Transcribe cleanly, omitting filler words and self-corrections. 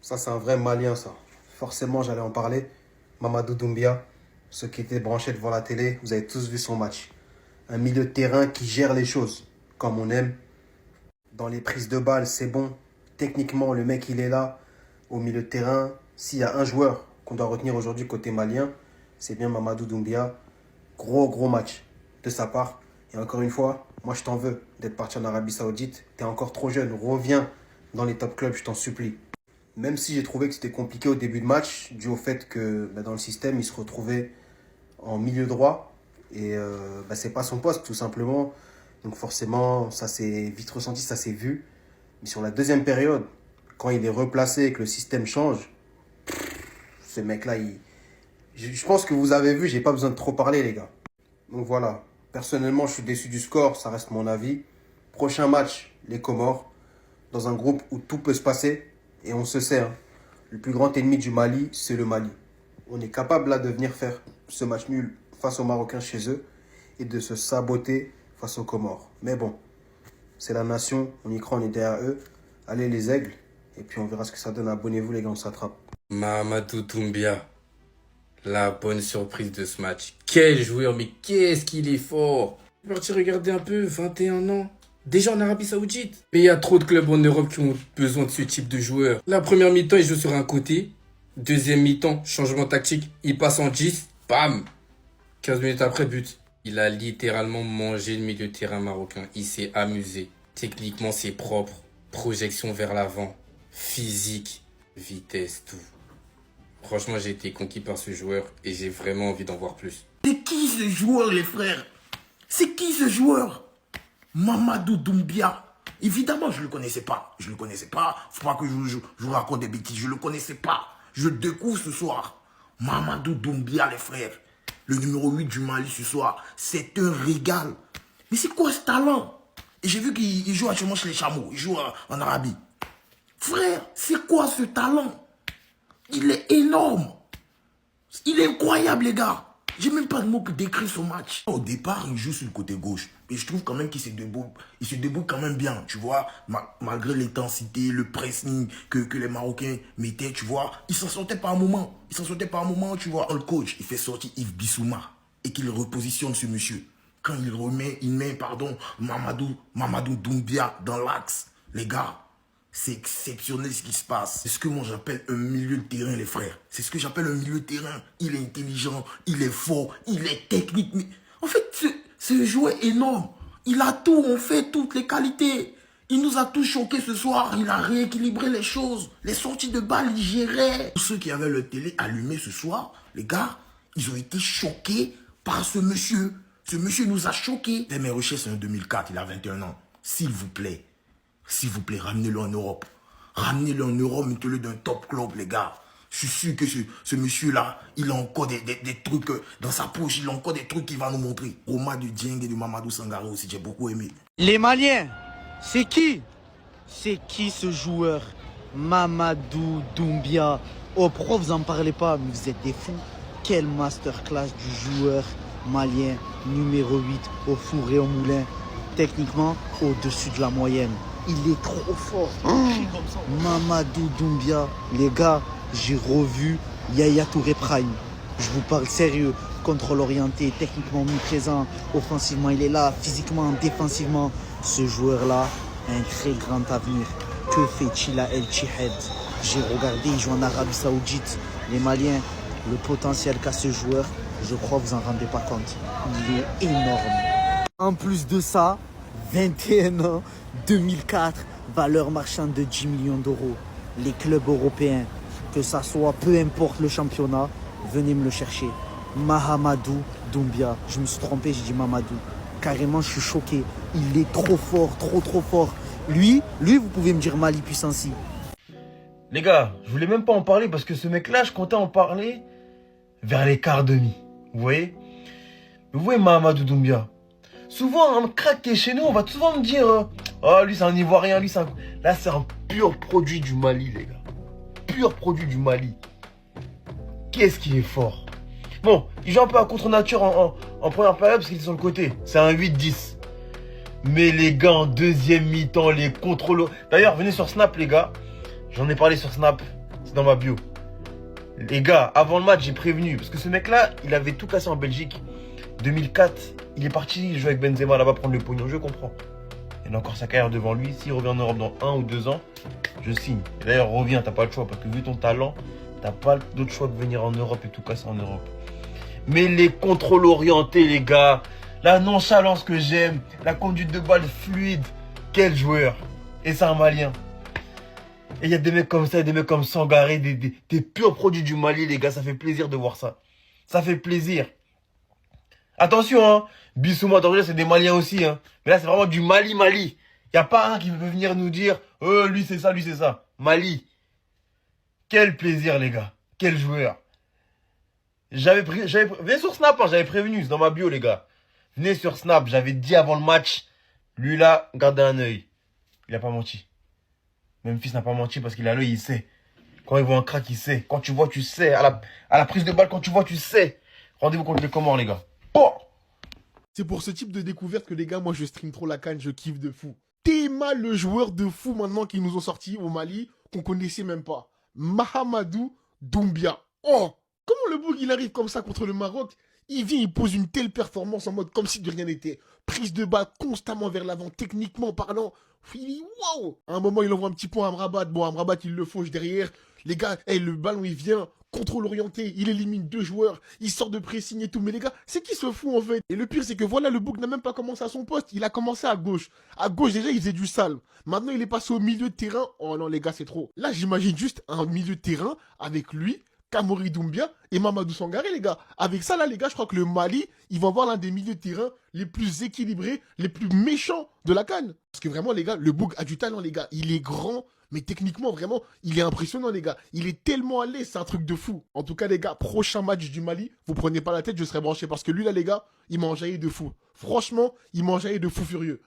Ça, c'est un vrai Malien, ça. Forcément, j'allais en parler. Mamadou Doumbia, ceux qui étaient branchés devant la télé, vous avez tous vu son match. Un milieu de terrain qui gère les choses, comme on aime. Dans les prises de balles, c'est bon. Techniquement, le mec, il est là. Au milieu de terrain, s'il y a un joueur qu'on doit retenir aujourd'hui côté malien, c'est bien Mamadou Doumbia. Gros match de sa part. Et encore une fois, moi, je t'en veux d'être parti en Arabie Saoudite. T'es encore trop jeune. Reviens dans les top clubs, je t'en supplie. Même si j'ai trouvé que c'était compliqué au début de match, dû au fait que dans le système, il se retrouvait en milieu droit. Et c'est pas son poste, tout simplement. Donc forcément, ça s'est vite ressenti, ça s'est vu. Mais sur la deuxième période, quand il est replacé et que le système change, ce mec-là, je pense que vous avez vu, j'ai pas besoin de trop parler, les gars. Donc voilà, personnellement, je suis déçu du score, ça reste mon avis. Prochain match, les Comores, dans un groupe où tout peut se passer. Et on se sait, hein, le plus grand ennemi du Mali, c'est le Mali. On est capable là de venir faire ce match nul face aux Marocains chez eux et de se saboter face aux Comores. Mais bon, c'est la nation, on y croit, on est derrière eux. Allez les aigles, et puis on verra ce que ça donne. Abonnez-vous les gars, on s'attrape. Mamadou Doumbia, la bonne surprise de ce match. Quel joueur, mais qu'est-ce qu'il est fort. Je suis parti regarder un peu, 21 ans. Déjà en Arabie Saoudite. Mais il y a trop de clubs en Europe qui ont besoin de ce type de joueur. La première mi-temps, il joue sur un côté. Deuxième mi-temps, changement tactique. Il passe en 10. Bam. 15 minutes après, but. Il a littéralement mangé le milieu de terrain marocain. Il s'est amusé. Techniquement, c'est propre. Projection vers l'avant. Physique. Vitesse, tout. Franchement, j'ai été conquis par ce joueur et j'ai vraiment envie d'en voir plus. C'est qui ce joueur, les frères? C'est qui ce joueur? Mamadou Doumbia. Évidemment, je ne le connaissais pas. Je ne le connaissais pas. Faut pas que je vous raconte des bêtises. Je ne le connaissais pas. Je le découvre ce soir. Mamadou Doumbia, les frères. Le numéro 8 du Mali ce soir. C'est un régal. Mais c'est quoi ce talent? Et j'ai vu qu'il joue actuellement chez les Chameaux. Il joue en Arabie. Frère, c'est quoi ce talent? Il est énorme. Il est incroyable, les gars. J'ai même pas de mots pour décrire son match. Au départ, il joue sur le côté gauche. Mais je trouve quand même qu'il se débrouille. Il se débrouille quand même bien, tu vois. Malgré l'intensité, le pressing que les Marocains mettaient, tu vois. Il s'en sortait par un moment. Il s'en sortait par un moment, tu vois. Le coach, il fait sortir Yves Bissouma. Et qu'il repositionne ce monsieur. Quand il met Mamadou Doumbia dans l'axe. Les gars, c'est exceptionnel ce qui se passe. C'est ce que moi j'appelle un milieu de terrain, les frères. C'est ce que j'appelle un milieu de terrain. Il est intelligent, il est fort, il est technique. Mais en fait, ce joueur est énorme. Il a tout, on fait toutes les qualités. Il nous a tous choqués ce soir. Il a rééquilibré les choses. Les sorties de balles, il gérait. Tous ceux qui avaient le télé allumé ce soir, les gars, ils ont été choqués par ce monsieur. Ce monsieur nous a choqués. Mes recherches, c'est en 2004, il a 21 ans. S'il vous plaît, ramenez-le en Europe. Ramenez-le en Europe, mettez-le dans un top club, les gars. Je suis sûr que ce monsieur-là, il a encore des trucs dans sa poche. Il a encore des trucs qu'il va nous montrer. Roma du Dieng et de Mamadou Sangaré aussi, j'ai beaucoup aimé. Les Maliens, c'est qui? C'est qui ce joueur? Mamadou Doumbia. Oh, pourquoi vous en parlez pas? Mais vous êtes des fous. Quelle masterclass du joueur malien numéro 8 au four et au moulin. Techniquement, au-dessus de la moyenne. Il est trop fort. Mamadou Doumbia. Les gars, j'ai revu Yaya Touré Prime. Je vous parle sérieux. Contrôle orienté, techniquement mis présent. Offensivement, il est là. Physiquement, défensivement. Ce joueur-là a un très grand avenir. Que fait-il à El Tchihad? J'ai regardé, il joue en Arabie Saoudite. Les Maliens, le potentiel qu'a ce joueur, je crois que vous en rendez pas compte. Il est énorme. En plus de ça, 21 ans, 2004, valeur marchande de 10 millions d'euros. Les clubs européens, que ça soit, peu importe le championnat, venez me le chercher. Mahamadou Doumbia. Je me suis trompé, j'ai dit Mamadou. Carrément, je suis choqué. Il est trop fort, trop fort. Lui, vous pouvez me dire Mali puissance. Les gars, je voulais même pas en parler parce que ce mec-là, je comptais en parler vers les quarts demi. Vous voyez? Vous voyez Mahamadou Doumbia. Souvent, un crack qui est chez nous, on va souvent me dire oh, lui c'est un Ivoirien, lui c'est un... Là, c'est un pur produit du Mali, les gars. Pur produit du Mali. Qu'est-ce qui est fort. Bon, il joue un peu à contre-nature en première période parce qu'il est sur le côté. C'est un 8-10. Mais les gars, en deuxième mi-temps, les contrôles... D'ailleurs, venez sur Snap, les gars. J'en ai parlé sur Snap. c'est dans ma bio. Les gars, avant le match, j'ai prévenu. Parce que ce mec-là, il avait tout cassé en Belgique. 2004, il est parti jouer avec Benzema là-bas prendre le pognon, je comprends. Il a encore sa carrière devant lui. S'il revient en Europe dans 1 ou 2 ans, je signe. Et d'ailleurs, reviens, t'as pas le choix. Parce que vu ton talent, t'as pas d'autre choix que venir en Europe et tout casser en Europe. Mais les contrôles orientés, les gars. La nonchalance que j'aime. La conduite de balle fluide. Quel joueur. Et c'est un Malien. Et il y a des mecs comme ça, des mecs comme Sangaré, des purs produits du Mali, les gars. Ça fait plaisir de voir ça. Ça fait plaisir. Attention, hein. Bissouma, c'est des Maliens aussi, hein. Mais là, c'est vraiment du Mali. Il n'y a pas un qui veut venir nous dire, lui c'est ça, lui c'est ça. Mali. Quel plaisir, les gars. Quel joueur. Venez sur Snap, hein, j'avais prévenu, c'est dans ma bio, les gars. Venez sur Snap, j'avais dit avant le match, lui là, gardez un œil. Il a pas menti. Memphis n'a pas menti parce qu'il a l'œil, il sait. Quand il voit un crack, il sait. Quand tu vois, tu sais. À la prise de balle, quand tu vois, tu sais. Rendez-vous contre les Comores, les gars. Bon. C'est pour ce type de découverte que les gars, moi je stream trop la canne, je kiffe de fou. Théma, le joueur de fou maintenant qu'ils nous ont sorti au Mali, qu'on connaissait même pas. Mahamadou Doumbia. Oh, comment le bouc il arrive comme ça contre le Maroc? Il vient, il pose une telle performance en mode comme si de rien n'était. Prise de balle constamment vers l'avant, techniquement parlant. Waouh! À un moment, il envoie un petit point à Amrabat. Bon, Amrabat, il le fauche derrière. Les gars, le ballon, il vient. Contrôle orienté, il élimine 2 joueurs, il sort de pressing et tout. Mais les gars, c'est qui ce fou en fait? Et le pire, c'est que voilà, le bouc n'a même pas commencé à son poste. Il a commencé à gauche. À gauche, déjà, il faisait du sale. Maintenant, il est passé au milieu de terrain. Oh non, les gars, c'est trop. Là, j'imagine juste un milieu de terrain avec lui, Kamori Doumbia et Mamadou Sangaré, les gars. Avec ça, là, les gars, je crois que le Mali, il va avoir l'un des milieux de terrain les plus équilibrés, les plus méchants de la CAN. Parce que vraiment, les gars, le bouc a du talent, les gars. Il est grand. Mais techniquement, vraiment, il est impressionnant, les gars. Il est tellement à l'aise, c'est un truc de fou. En tout cas, les gars, prochain match du Mali, vous prenez pas la tête, je serai branché. Parce que lui, là, les gars, il m'a enjaillé de fou. Franchement, il m'a enjaillé de fou furieux.